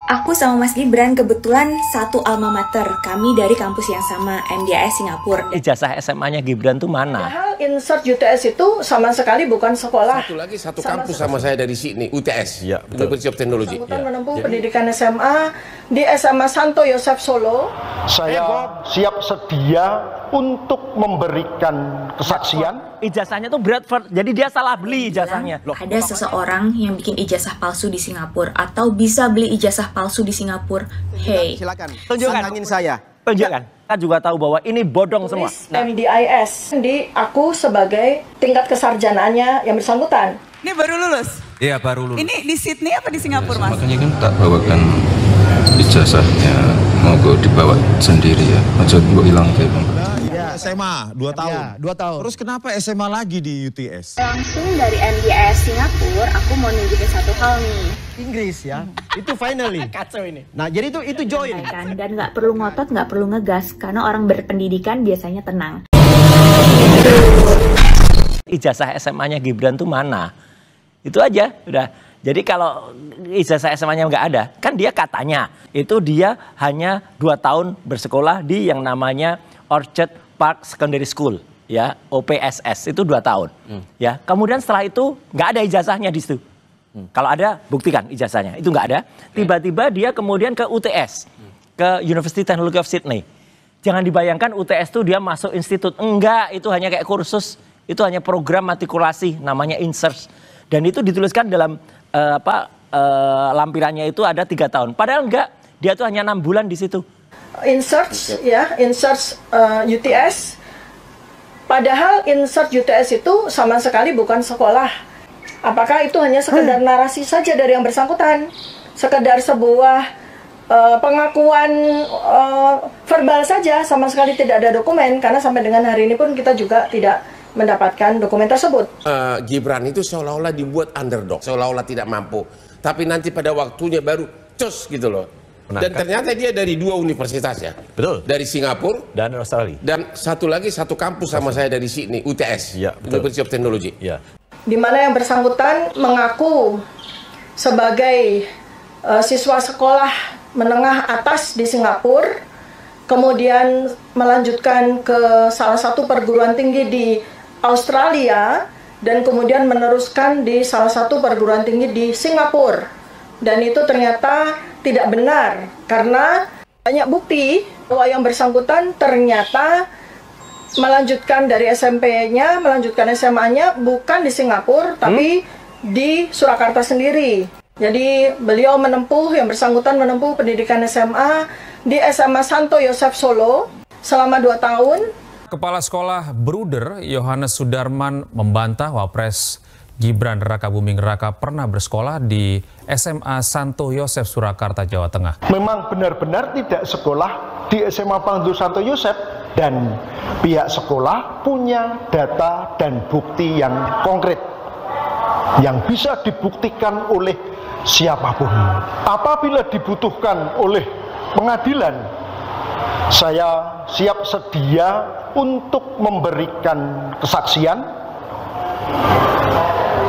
Aku sama Mas Gibran kebetulan satu alma mater. Kami dari kampus yang sama, MDIS Singapura. Ijazah SMA-nya Gibran tuh mana? Padahal insert UTS itu sama sekali bukan sekolah. Satu lagi satu kampus sama saya dari sini, UTS, ya, University of Technology. Bersangkutan menempuh pendidikan SMA di SMA Santo Yosef Solo. Saya siap sedia untuk memberikan kesaksian. Ijazahnya tuh Bradford, jadi dia salah beli ijazahnya. Ada seseorang yang bikin ijazah palsu di Singapura atau bisa beli ijazah palsu di Singapura. Hey, silakan. Tunjukkan. Santangin saya. Tunjukkan. Kita juga tahu bahwa ini bodong semua. MDIS di aku sebagai tingkat kesarjanaannya yang bersangkutan. Ini baru lulus? Iya, baru lulus. Ini di Sydney apa di Singapura, Mas? Makanya kan tak bawakan ijazahnya, mau gue dibawa sendiri ya. Maksud gue hilang kayak SMA 2 tahun. Ya, 2 tahun. Terus kenapa SMA lagi di UTS? langsung dari MDIS Singapura, aku mau nunjukin satu hal nih. Inggris ya. Itu finally. Kacau ini. Nah, jadi itu join. Dan nggak perlu ngotot, nggak perlu ngegas, karena orang berpendidikan biasanya tenang. Ijazah SMA-nya Gibran tuh mana? Itu aja, udah. Jadi kalau ijazah SMA-nya nggak ada, kan dia katanya itu dia hanya 2 tahun bersekolah di yang namanya Orchard Park Secondary School, ya, OPSS, itu 2 tahun. Ya, kemudian setelah itu nggak ada ijazahnya di situ. Kalau ada, buktikan ijazahnya. Itu nggak ada. Tiba-tiba dia kemudian ke UTS, ke University Technology of Sydney. Jangan dibayangkan UTS itu dia masuk institut. Enggak, itu hanya kayak kursus. Itu hanya program matrikulasi, namanya INSERT. Dan itu dituliskan dalam lampirannya itu ada 3 tahun. Padahal enggak, dia tuh hanya 6 bulan di situ. Insert UTS. Padahal insert UTS itu sama sekali bukan sekolah. Apakah itu hanya sekedar narasi saja dari yang bersangkutan? Sekedar sebuah pengakuan verbal saja, sama sekali tidak ada dokumen. Karena sampai dengan hari ini pun kita juga tidak mendapatkan dokumen tersebut. Gibran itu seolah-olah dibuat underdog, seolah-olah tidak mampu. Tapi nanti pada waktunya baru cus gitu loh. Dan ternyata dia dari 2 universitas ya. Betul. Dari Singapura dan Australia. Dan satu lagi satu kampus sama saya dari sini, UTS, ya, University of Technology. Ya. Di mana yang bersangkutan mengaku sebagai siswa sekolah menengah atas di Singapura, kemudian melanjutkan ke salah satu perguruan tinggi di Australia, dan kemudian meneruskan di salah satu perguruan tinggi di Singapura. Dan itu ternyata tidak benar, karena banyak bukti bahwa yang bersangkutan ternyata melanjutkan dari SMP-nya, melanjutkan SMA-nya bukan di Singapura, tapi di Surakarta sendiri. Jadi beliau yang bersangkutan menempuh pendidikan SMA di SMA Santo Yosef Solo selama 2 tahun. Kepala Sekolah Bruder Yohanes Sudarman membantah Wapres Gibran Rakabuming Raka pernah bersekolah di SMA Santo Yosef Surakarta, Jawa Tengah. Memang benar-benar tidak sekolah di SMA Santo Yosef, dan pihak sekolah punya data dan bukti yang konkret yang bisa dibuktikan oleh siapapun. Apabila dibutuhkan oleh pengadilan, saya siap sedia untuk memberikan kesaksian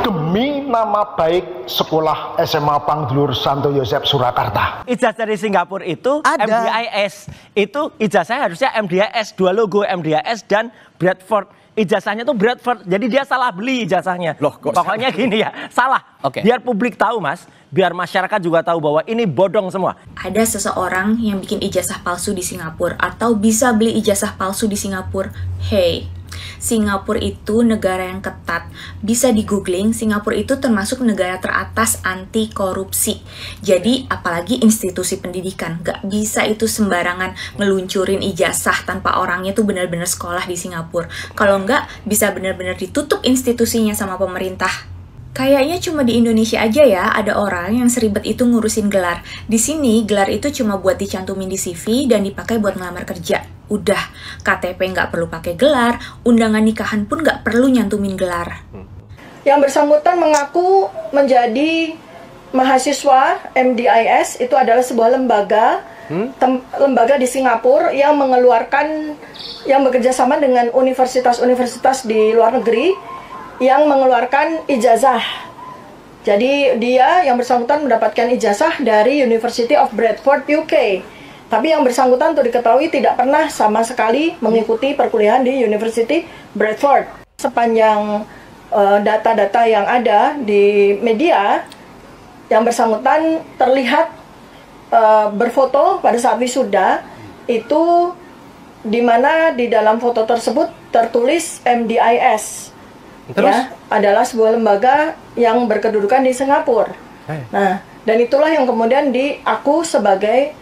demi nama baik sekolah SMA Pangdulur Santo Yosef Surakarta. Ijazah dari Singapura itu ada. MDIS. Itu ijazahnya harusnya MDIS, 2 logo MDIS dan Bradford. Ijazahnya tuh Bradford, jadi dia salah beli ijazahnya. Loh, kok pokoknya gini ya, salah. Biar publik tahu, Mas, biar masyarakat juga tahu bahwa ini bodong semua. Ada seseorang yang bikin ijazah palsu di Singapura atau bisa beli ijazah palsu di Singapura. Hey, Singapura itu negara yang ketat. Bisa di googling, Singapura itu termasuk negara teratas anti korupsi. Jadi apalagi institusi pendidikan, gak bisa itu sembarangan ngeluncurin ijazah tanpa orangnya tuh benar-benar sekolah di Singapura. Kalau enggak, bisa benar-benar ditutup institusinya sama pemerintah. Kayaknya cuma di Indonesia aja ya ada orang yang seribet itu ngurusin gelar. Di sini gelar itu cuma buat dicantumin di CV dan dipakai buat ngelamar kerja. Udah, KTP nggak perlu pakai gelar, undangan nikahan pun nggak perlu nyantumin gelar. Yang bersangkutan mengaku menjadi mahasiswa MDIS, itu adalah sebuah lembaga di Singapura yang bekerja sama dengan universitas-universitas di luar negeri yang mengeluarkan ijazah Jadi dia yang bersangkutan mendapatkan ijazah dari University of Bradford, UK. Tapi yang bersangkutan untuk diketahui tidak pernah sama sekali mengikuti perkuliahan di University Bradford. Sepanjang data-data yang ada di media, yang bersangkutan terlihat berfoto pada saat wisuda, itu di mana di dalam foto tersebut tertulis MDIS. Terus? Ya, adalah sebuah lembaga yang berkedudukan di Singapura. Nah, dan itulah yang kemudian diaku sebagai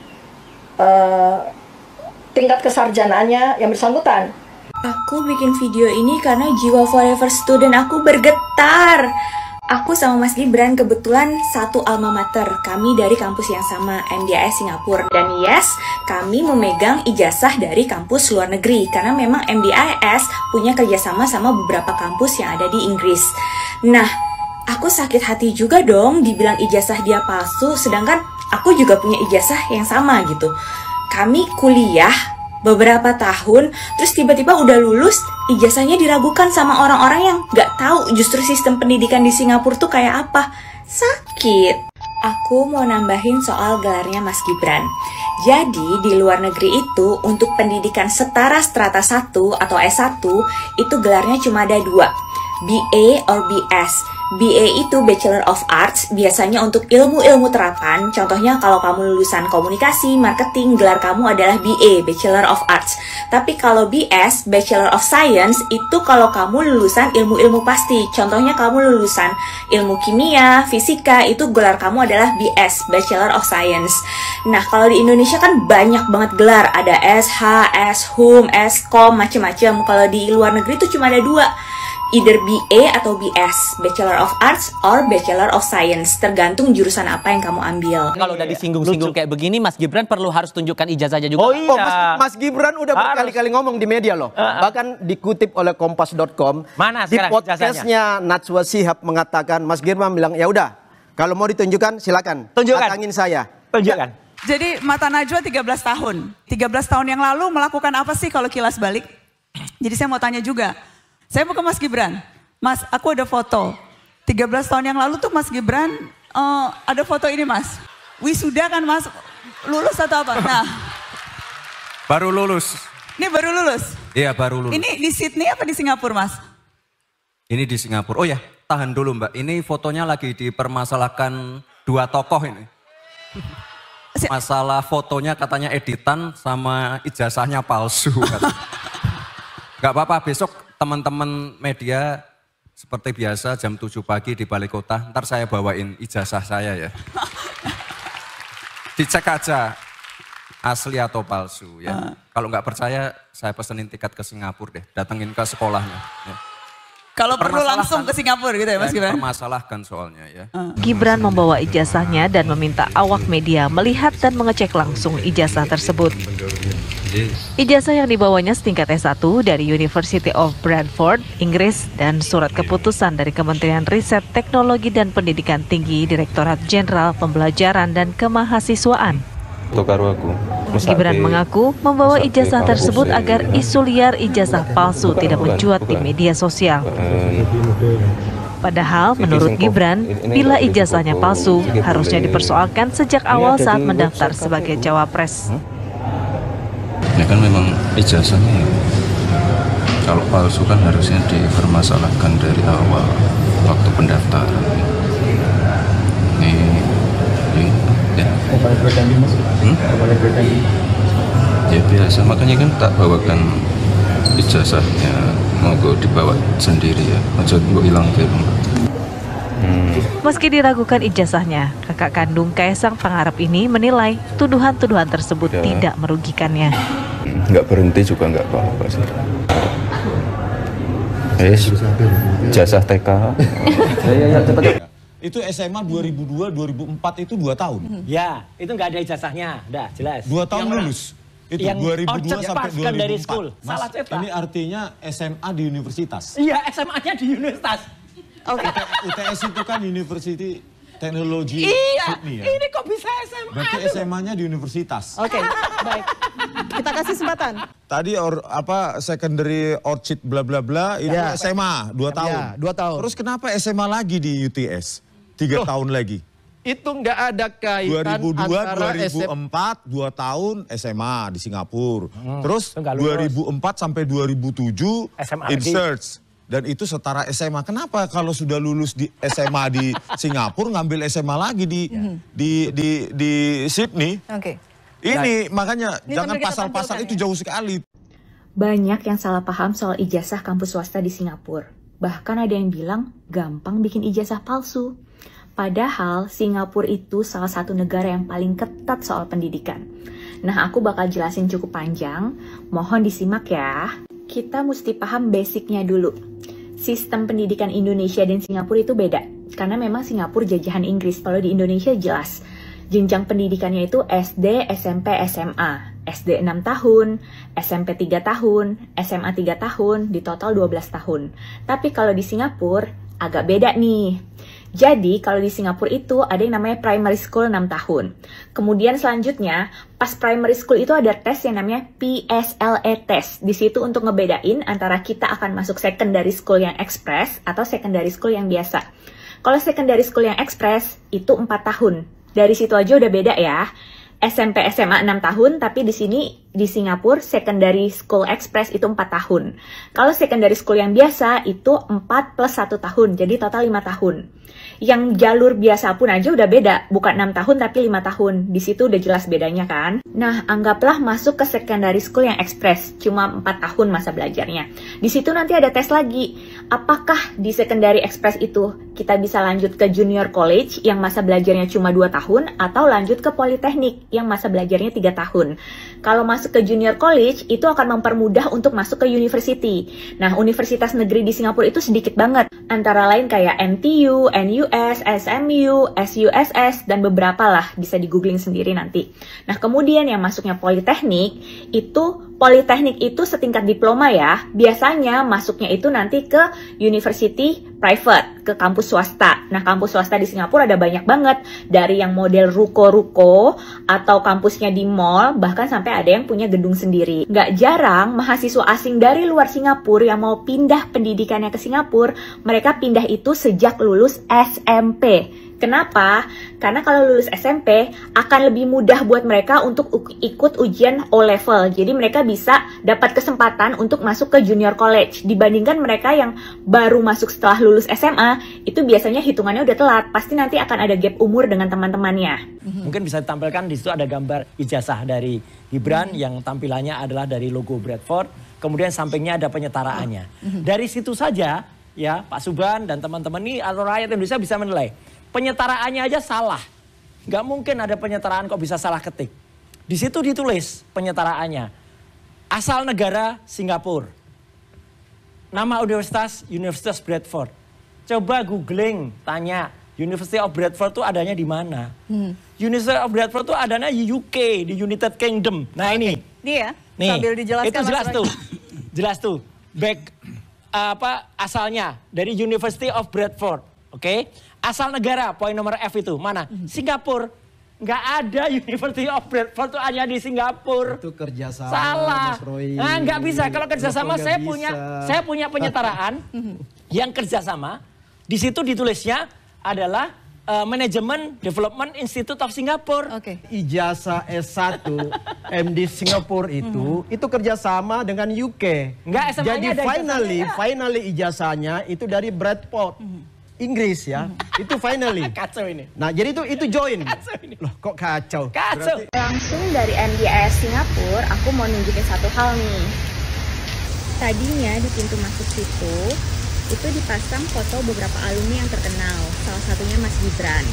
tingkat kesarjanaannya yang bersangkutan. Aku bikin video ini karena jiwa forever student aku bergetar. Aku sama Mas Gibran kebetulan satu alma mater. Kami dari kampus yang sama, MDIS Singapura. Dan yes, kami memegang ijazah dari kampus luar negeri. Karena memang MDIS punya kerjasama sama beberapa kampus yang ada di Inggris. Nah, aku sakit hati juga dong dibilang ijazah dia palsu. Sedangkan aku juga punya ijazah yang sama gitu. Kami kuliah beberapa tahun, terus tiba-tiba udah lulus, ijazahnya diragukan sama orang-orang yang gak tahu justru sistem pendidikan di Singapura tuh kayak apa. Sakit. Aku mau nambahin soal gelarnya Mas Gibran. Jadi di luar negeri itu untuk pendidikan setara strata 1 atau S1 itu gelarnya cuma ada 2, BA or BS. BA itu Bachelor of Arts, biasanya untuk ilmu-ilmu terapan. Contohnya kalau kamu lulusan komunikasi, marketing, gelar kamu adalah BA, Bachelor of Arts. Tapi kalau BS, Bachelor of Science, itu kalau kamu lulusan ilmu-ilmu pasti. Contohnya kamu lulusan ilmu kimia, fisika, itu gelar kamu adalah BS, Bachelor of Science. Nah, kalau di Indonesia kan banyak banget gelar. Ada SH, SHUM, SKOM, macem-macem. Kalau di luar negeri itu cuma ada 2. Either BA atau BS, Bachelor of Arts or Bachelor of Science, tergantung jurusan apa yang kamu ambil. Kalau udah disinggung-singgung kayak begini, Mas Gibran perlu harus tunjukkan ijazahnya juga. Oh iya. Mas Gibran udah berkali-kali ngomong di media loh. Bahkan dikutip oleh Kompas.com. Mana di sekarang podcastnya Najwa Shihab mengatakan, Mas Gibran bilang, ya udah, kalau mau ditunjukkan silakan. Tunjukkan. Datangin saya. Tunjukkan. Jadi mata Najwa 13 tahun. 13 tahun yang lalu melakukan apa sih kalau kilas balik? Jadi saya mau tanya juga. Saya mau ke Mas Gibran. Mas, aku ada foto. 13 tahun yang lalu tuh Mas Gibran ada foto ini Mas. Wisuda kan Mas? Lulus atau apa? Nah. Baru lulus. Ini baru lulus? Iya, baru lulus. Ini di Sydney apa di Singapura Mas? Ini di Singapura. Oh ya, tahan dulu Mbak. Ini fotonya lagi dipermasalahkan 2 tokoh ini. Masalah fotonya katanya editan sama ijazahnya palsu. Gak apa-apa, besok teman-teman media seperti biasa jam 7 pagi di Balai Kota. Ntar saya bawain ijazah saya ya. Dicek aja asli atau palsu ya. Kalau nggak percaya saya pesenin tiket ke Singapura deh. Datengin ke sekolahnya. Ya. Kalau perlu langsung ke Singapura gitu ya Mas Gibran? Permasalahkan soalnya ya. Gibran membawa ijazahnya dan meminta awak media melihat dan mengecek langsung ijazah tersebut. Ijazah yang dibawanya setingkat S1 dari University of Bradford, Inggris, dan surat keputusan dari Kementerian Riset, Teknologi, dan Pendidikan Tinggi Direktorat Jenderal Pembelajaran dan Kemahasiswaan. Gibran mengaku membawa ijazah tersebut agar isu liar ijazah palsu tidak mencuat di media sosial. Padahal menurut Gibran, bila ijazahnya palsu, harusnya dipersoalkan sejak awal saat mendaftar sebagai cawapres. Ya kan memang ijazahnya ya. Kalau palsu kan harusnya dipermasalahkan dari awal waktu pendaftaran. Ya. Ya biasa, makanya kan tak bawakan ijazahnya, mau gue dibawa sendiri ya, aja gue hilang ke rumah. Meski diragukan ijazahnya, kakak kandung Kaisang Pangarep ini menilai tuduhan-tuduhan tersebut tidak merugikannya. Nggak berhenti juga nggak apa-apa sih. Ijazah TK. Ya, cepat. Itu SMA 2002-2004 itu 2 tahun. Ya, itu nggak ada ijazahnya, udah jelas. 2 tahun lulus. Itu yang 2002 sampai 2004. Dari school. Mas, salah cetak. Ini artinya SMA di universitas. Iya, SMA-nya di universitas. Oke. UTS itu kan University Teknologi Sydney ya. Ini kok bisa SMA? Berarti SMA-nya di universitas. Oke, baik. Kita kasih kesempatan. Tadi secondary orchid bla bla bla itu SMA 2 tahun. Ya, 2 tahun. Terus kenapa SMA lagi di UTS? 3 tahun lagi. Itu nggak ada kaitan 2002, antara 2004, 2 tahun SMA di Singapura. Terus 2004 sampai 2007 SMA in lagi. search. Dan itu setara SMA. Kenapa kalau sudah lulus di SMA di Singapura ngambil SMA lagi di Sydney? Oke. Ini makanya Ini jangan sambil kita pasal-pasal tampilkan itu jauh sekali. Banyak yang salah paham soal ijazah kampus swasta di Singapura. Bahkan ada yang bilang gampang bikin ijazah palsu. Padahal Singapura itu salah satu negara yang paling ketat soal pendidikan. Nah, aku bakal jelasin cukup panjang. Mohon disimak ya. Kita mesti paham basicnya dulu. Sistem pendidikan Indonesia dan Singapura itu beda. Karena memang Singapura jajahan Inggris. Kalau di Indonesia jelas. Jenjang pendidikannya itu SD, SMP, SMA. SD 6 tahun, SMP 3 tahun, SMA 3 tahun, di total 12 tahun. Tapi kalau di Singapura agak beda nih. Jadi kalau di Singapura itu ada yang namanya primary school 6 tahun. Kemudian selanjutnya pas primary school itu ada tes yang namanya PSLE test. Di situ untuk ngebedain antara kita akan masuk secondary school yang express atau secondary school yang biasa. Kalau secondary school yang express itu 4 tahun. Dari situ aja udah beda ya. SMP SMA 6 tahun, tapi di sini di Singapura secondary school express itu 4 tahun. Kalau secondary school yang biasa itu 4 plus 1 tahun, jadi total 5 tahun. Yang jalur biasa pun aja udah beda, bukan 6 tahun tapi 5 tahun. Di situ udah jelas bedanya kan? Nah, anggaplah masuk ke secondary school yang express, cuma 4 tahun masa belajarnya. Di situ nanti ada tes lagi. Apakah di secondary express itu kita bisa lanjut ke junior college yang masa belajarnya cuma 2 tahun atau lanjut ke politeknik yang masa belajarnya 3 tahun. Kalau masuk ke junior college itu akan mempermudah untuk masuk ke university. Nah, universitas negeri di Singapura itu sedikit banget. Antara lain kayak MTU, NUS, SMU, SUSS, dan beberapa lah. Bisa di-googling sendiri nanti. Nah, kemudian yang masuknya politeknik, politeknik itu setingkat diploma ya. Biasanya masuknya itu nanti ke university private, ke kampus swasta. Nah, kampus swasta di Singapura ada banyak banget. Dari yang model ruko-ruko, atau kampusnya di mall, bahkan sampai ada yang punya gedung sendiri. Nggak jarang mahasiswa asing dari luar Singapura yang mau pindah pendidikannya ke Singapura, mereka pindah itu sejak lulus SMP. Kenapa? Karena kalau lulus SMP akan lebih mudah buat mereka untuk ikut ujian O-level. Jadi mereka bisa dapat kesempatan untuk masuk ke junior college. Dibandingkan mereka yang baru masuk setelah lulus SMA, itu biasanya hitungannya udah telat. Pasti nanti akan ada gap umur dengan teman-temannya. Mungkin bisa ditampilkan di situ ada gambar ijazah dari Gibran yang tampilannya adalah dari logo Bradford. Kemudian sampingnya ada penyetaraannya. Dari situ saja ya Pak Subhan dan teman-teman ini atau rakyat Indonesia bisa menilai. Penyetaraannya aja salah. Nggak mungkin ada penyetaraan kok bisa salah ketik. Di situ ditulis penyetaraannya. Asal negara Singapura. Nama universitas, Universitas Bradford. Coba googling, tanya. University of Bradford itu adanya di mana? University of Bradford itu adanya di UK, di United Kingdom. Nah ini. Dia nih, sambil dijelaskan. itu jelas tuh. Jelas tuh. Asalnya dari University of Bradford. Oke, asal negara, poin nomor F itu mana? Singapura. Nggak ada University of Bradford tuh hanya di Singapura. Itu kerjasama. Salah. Mas Roy. Nah, nggak bisa. Kalau kerjasama saya bisa. punya penyetaraan yang kerjasama. Di situ ditulisnya adalah Management Development Institute of Singapore. Ijazah S1 MD Singapura itu kerjasama dengan UK. Enggak, jadi ada finally ijazahnya itu dari Bradford. Inggris ya, itu finally. Kacau ini. Nah jadi itu join. Kacau ini. Loh kok kacau? Kacau. Langsung dari MDIS Singapura, aku mau nunjukin satu hal nih. Tadinya di pintu masuk situ, itu dipasang foto beberapa alumni yang terkenal. Salah satunya Mas Gibran.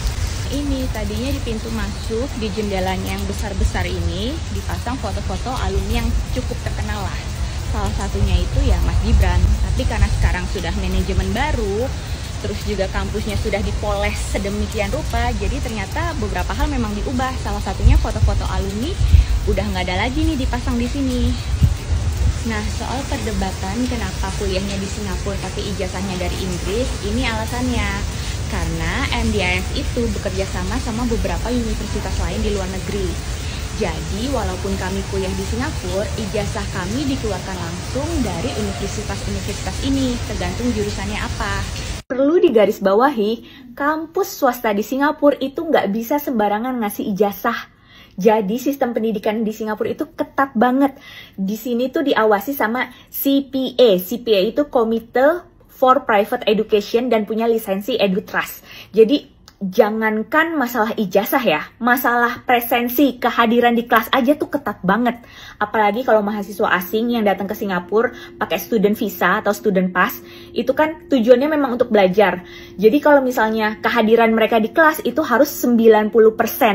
Ini tadinya di pintu masuk, di jendelanya yang besar-besar ini, dipasang foto-foto alumni yang cukup terkenal lah. Salah satunya itu ya Mas Gibran. Tapi karena sekarang sudah manajemen baru, terus juga kampusnya sudah dipoles sedemikian rupa, jadi ternyata beberapa hal memang diubah. Salah satunya foto-foto alumni udah nggak ada lagi nih dipasang di sini. Nah, soal perdebatan kenapa kuliahnya di Singapura tapi ijazahnya dari Inggris, ini alasannya. Karena MDIS itu bekerja sama beberapa universitas lain di luar negeri. Jadi, walaupun kami kuliah di Singapura, ijazah kami dikeluarkan langsung dari universitas-universitas ini, tergantung jurusannya apa. Perlu digarisbawahi, kampus swasta di Singapura itu nggak bisa sembarangan ngasih ijazah. Jadi sistem pendidikan di Singapura itu ketat banget. Di sini tuh diawasi sama CPA. CPA itu Committee for Private Education dan punya lisensi EduTrust. Jadi jangankan masalah ijazah ya, masalah presensi, kehadiran di kelas aja tuh ketat banget. Apalagi kalau mahasiswa asing yang datang ke Singapura pakai student visa atau student pass, itu kan tujuannya memang untuk belajar. Jadi kalau misalnya kehadiran mereka di kelas itu harus 90%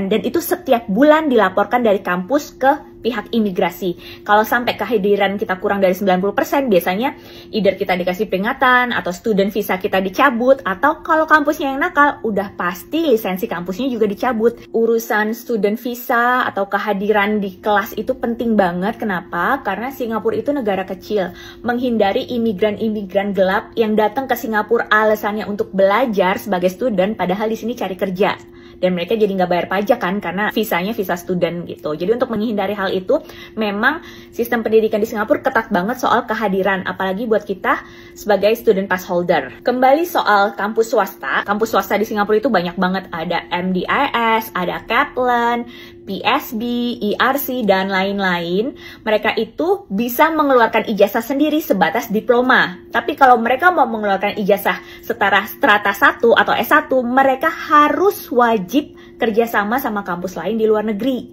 dan itu setiap bulan dilaporkan dari kampus ke pihak imigrasi. Kalau sampai kehadiran kita kurang dari 90%, biasanya either kita dikasih peringatan atau student visa kita dicabut, atau kalau kampusnya yang nakal, udah pasti lisensi kampusnya juga dicabut. Urusan student visa atau kehadiran di kelas itu penting banget. Kenapa? Karena Singapura itu negara kecil. Menghindari imigran-imigran gelap yang datang ke Singapura alasannya untuk belajar sebagai student, padahal di sini cari kerja. Dan mereka jadi nggak bayar pajak kan, karena visanya visa student gitu. Jadi untuk menghindari hal itu, memang sistem pendidikan di Singapura ketat banget soal kehadiran, apalagi buat kita sebagai student pass holder. Kembali soal kampus swasta di Singapura itu banyak banget. Ada MDIS, ada Kaplan, PSB, ERC, dan lain-lain. Mereka itu bisa mengeluarkan ijazah sendiri sebatas diploma. Tapi kalau mereka mau mengeluarkan ijazah setara strata 1 atau S1, mereka harus wajib kerjasama sama kampus lain di luar negeri.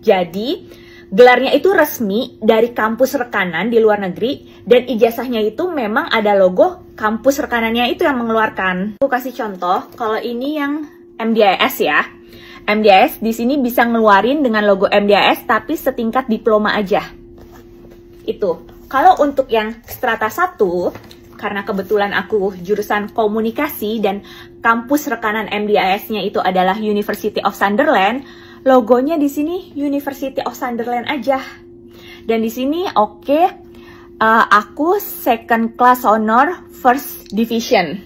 Jadi, gelarnya itu resmi dari kampus rekanan di luar negeri, dan ijazahnya itu memang ada logo kampus rekanannya itu yang mengeluarkan. Aku kasih contoh, kalau ini yang MDIS ya. MDIS di sini bisa ngeluarin dengan logo MDIS tapi setingkat diploma aja. Itu. Kalau untuk yang strata 1, karena kebetulan aku jurusan komunikasi dan kampus rekanan MDIS-nya itu adalah University of Sunderland, logonya di sini University of Sunderland aja. Dan di sini aku second class honor first division.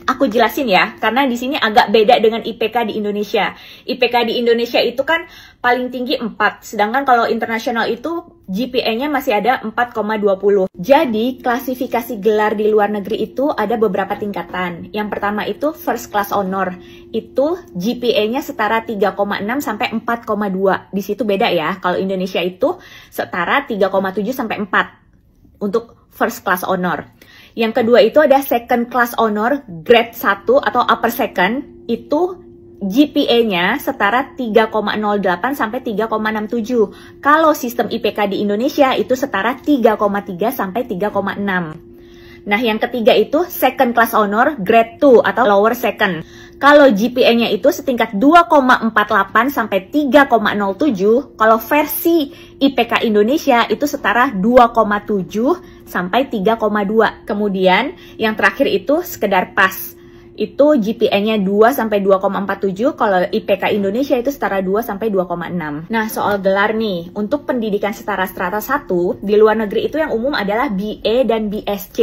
Aku jelasin ya, karena di sini agak beda dengan IPK di Indonesia. IPK di Indonesia itu kan paling tinggi 4, sedangkan kalau internasional itu GPA-nya masih ada 4,20. Jadi, klasifikasi gelar di luar negeri itu ada beberapa tingkatan. Yang pertama itu first class honor. Itu GPA-nya setara 3,6 sampai 4,2. Di situ beda ya. Kalau Indonesia itu setara 3,7 sampai 4 untuk first class honor. Yang kedua itu ada second class honor grade 1 atau upper second, itu GPA-nya setara 3,08 sampai 3,67. Kalau sistem IPK di Indonesia itu setara 3,3 sampai 3,6. Nah, yang ketiga itu second class honor grade 2 atau lower second. Kalau GPA-nya itu setingkat 2,48 sampai 3,07, kalau versi IPK Indonesia itu setara 2,7 sampai 3,2. Kemudian yang terakhir itu sekedar pas. Itu GPA-nya 2 sampai 2,47, kalau IPK Indonesia itu setara 2 sampai 2,6. Nah, soal gelar nih, untuk pendidikan setara strata 1 di luar negeri itu yang umum adalah BA dan BSc.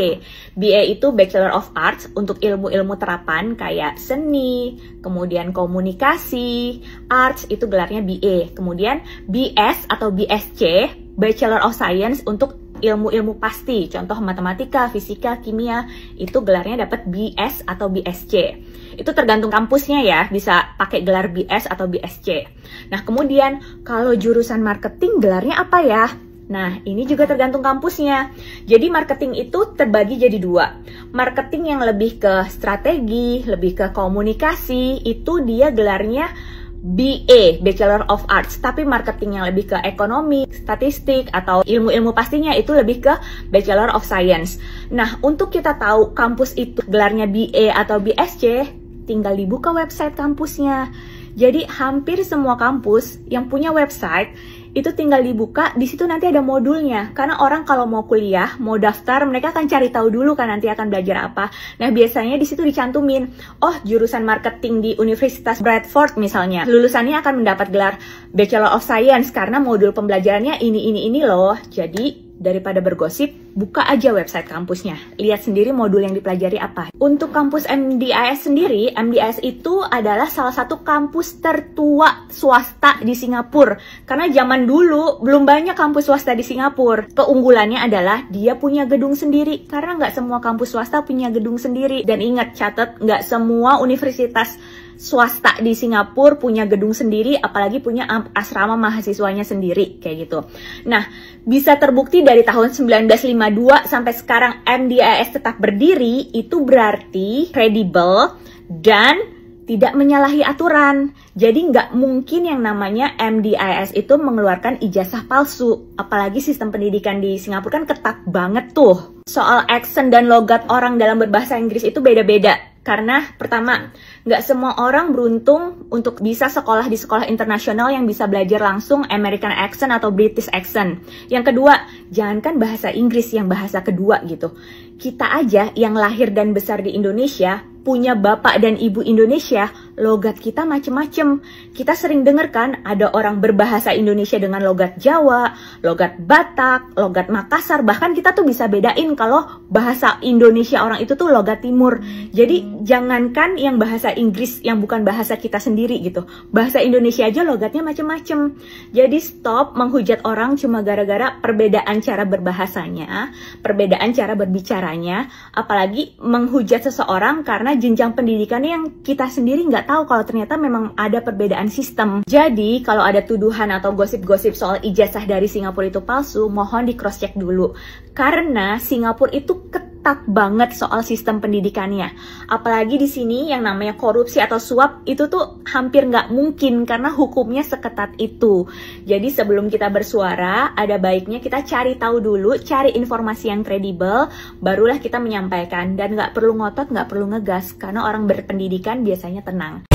BA itu Bachelor of Arts untuk ilmu-ilmu terapan kayak seni, kemudian komunikasi, arts itu gelarnya BA. Kemudian BS atau BSc, Bachelor of Science untuk ilmu-ilmu pasti, contoh matematika, fisika, kimia, itu gelarnya dapat BS atau BSc. Itu tergantung kampusnya ya, bisa pakai gelar BS atau BSc. Nah, kemudian kalau jurusan marketing gelarnya apa ya? Nah, ini juga tergantung kampusnya. Jadi marketing itu terbagi jadi 2. Marketing yang lebih ke strategi, lebih ke komunikasi, itu dia gelarnya BA, Bachelor of Arts, tapi marketing yang lebih ke ekonomi, statistik, atau ilmu-ilmu pastinya itu lebih ke Bachelor of Science. Nah, untuk kita tahu kampus itu gelarnya BA atau BSc, tinggal dibuka website kampusnya. Jadi hampir semua kampus yang punya website itu tinggal dibuka, di situ nanti ada modulnya. Karena orang kalau mau kuliah, mau daftar, mereka akan cari tahu dulu kan nanti akan belajar apa. Nah, biasanya di situ dicantumin, oh jurusan marketing di Universitas Bradford misalnya, lulusannya akan mendapat gelar Bachelor of Science karena modul pembelajarannya ini loh. Jadi Daripada bergosip, buka aja website kampusnya. Lihat sendiri modul yang dipelajari apa. Untuk kampus MDIS sendiri, MDIS itu adalah salah satu kampus tertua swasta di Singapura. Karena zaman dulu belum banyak kampus swasta di Singapura. Keunggulannya adalah dia punya gedung sendiri. Karena nggak semua kampus swasta punya gedung sendiri. Dan ingat, catat, nggak semua universitas swasta di Singapura punya gedung sendiri, apalagi punya asrama mahasiswanya sendiri, kayak gitu. Nah, bisa terbukti dari tahun 1952 sampai sekarang MDIS tetap berdiri, itu berarti kredibel dan tidak menyalahi aturan. Jadi nggak mungkin yang namanya MDIS itu mengeluarkan ijazah palsu. Apalagi sistem pendidikan di Singapura kan ketat banget tuh. Soal accent dan logat orang dalam berbahasa Inggris itu beda-beda. Karena pertama, nggak semua orang beruntung untuk bisa sekolah di sekolah internasional yang bisa belajar langsung American accent atau British accent. Yang kedua, jangankan bahasa Inggris yang bahasa kedua gitu. Kita aja yang lahir dan besar di Indonesia, punya bapak dan ibu Indonesia, logat kita macem-macem. Kita sering dengar kan ada orang berbahasa Indonesia dengan logat Jawa, logat Batak, logat Makassar. Bahkan kita tuh bisa bedain kalau bahasa Indonesia orang itu tuh logat Timur. Jadi jangankan yang bahasa Inggris yang bukan bahasa kita sendiri gitu. Bahasa Indonesia aja logatnya macem-macem. Jadi stop menghujat orang cuma gara-gara perbedaan cara berbahasanya, perbedaan cara berbicaranya, apalagi menghujat seseorang karena jenjang pendidikannya yang kita sendiri nggak tahu kalau ternyata memang ada perbedaan sistem. Jadi kalau ada tuduhan atau gosip-gosip soal ijazah dari Singapura itu palsu, mohon di cross check dulu. Karena Singapura itu ketat banget soal sistem pendidikannya. Apalagi di sini yang namanya korupsi atau suap itu tuh hampir nggak mungkin karena hukumnya seketat itu. Jadi sebelum kita bersuara, ada baiknya kita cari tahu dulu, cari informasi yang kredibel, barulah kita menyampaikan. Dan nggak perlu ngotot, nggak perlu ngegas, karena orang berpendidikan biasanya tenang.